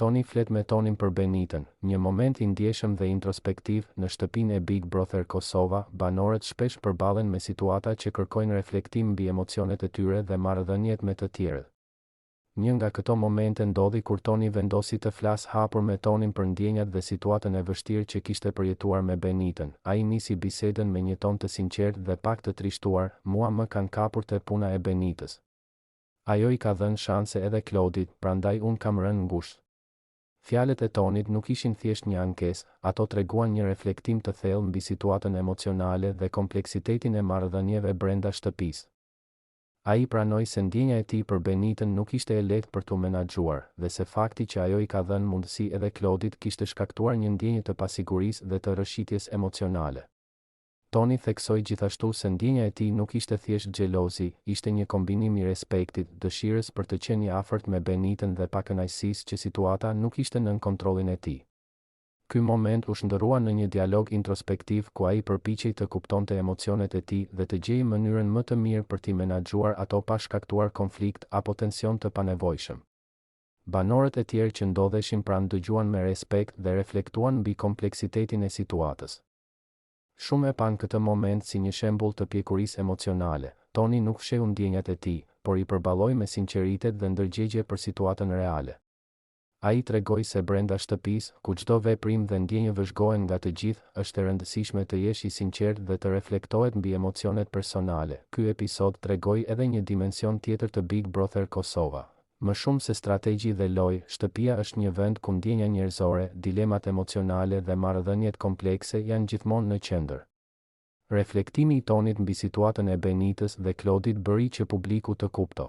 Toni flet me Tonin për Benitën, një moment i ndjeshëm dhe introspektiv në shtëpinë e Big Brother Kosova. Banorët shpesh përballen me situata që kërkojnë reflektim mbi emocionet e tyre dhe marrëdhëniet me të tjerët. Një nga këto momente ndodhi kur Toni vendosi të flasë hapur me Tonin për ndjenjat dhe situatën e vështirë që kishte përjetuar me Benitën. Ai nisi bisedën me një ton të sinqertë dhe pak të trishtuar: "Mua më kanë kapur te puna e Benitës. Ajo I ka dhënë shanse edhe Klodit, prandaj unë kam rënë ngushtë." Fjalët e Tonit nuk ishin thjesht një ankesë, ato treguan një reflektim të thellë mbi situatën emocionale dhe kompleksitetin e marrëdhënieve brenda shtëpisë. Ai pranoi se ndjenja e tij për Benitën nuk ishte e lehtë për t'u menaxhuar, dhe se fakti që ajo I ka dhënë mundësi edhe Klodit kishte shkaktuar një ndjenjë të pasigurisë dhe të rrëshqitjes emocionale. Toni theksoi gjithashtu se ndjenja e tij nuk ishte thjesht xhelozi, ishte një kombinim I respektit, dëshirës për të qenë I afërt me Benitën dhe pakënaqësisë që situata nuk ishte nën kontrollin e tij. Ky moment u shndërrua në një dialog introspektiv ku ai përpiqej të kuptonte emocionet e tij dhe të gjejë mënyrën më të mirë për t'i menaxhuar ato pa shkaktuar konflikt apo tension të panevojshëm. Banorët e tjerë që ndodheshin pranë dëgjuan me respekt dhe reflektuan mbi kompleksitetin e situatës. Shumë e pan këtë moment si një shembull të pjekurisë emocionale. Toni nuk fsheu ndjenjat e tij, por I përballoi me sinqeritet dhe ndërgjegje për situatën reale. Ai tregoi se brenda shtëpisë, ku çdo veprim dhe ndjenjë vëzhgohen nga të gjithë, është e rëndësishme të jesh I sinqertë dhe të reflektohet mbi emocionet personale. Ky episod tregoi edhe një dimension tjetër të Big Brother Kosova. Më shumë se strategji dhe lojë, shtëpia është një vend ku ndjenja njerëzore, dilemat emocionale dhe marrëdhëniet komplekse janë gjithmonë në qendër. Reflektimi I Tonit mbi situatën e Benitës dhe Klodit bëri që publiku të kupto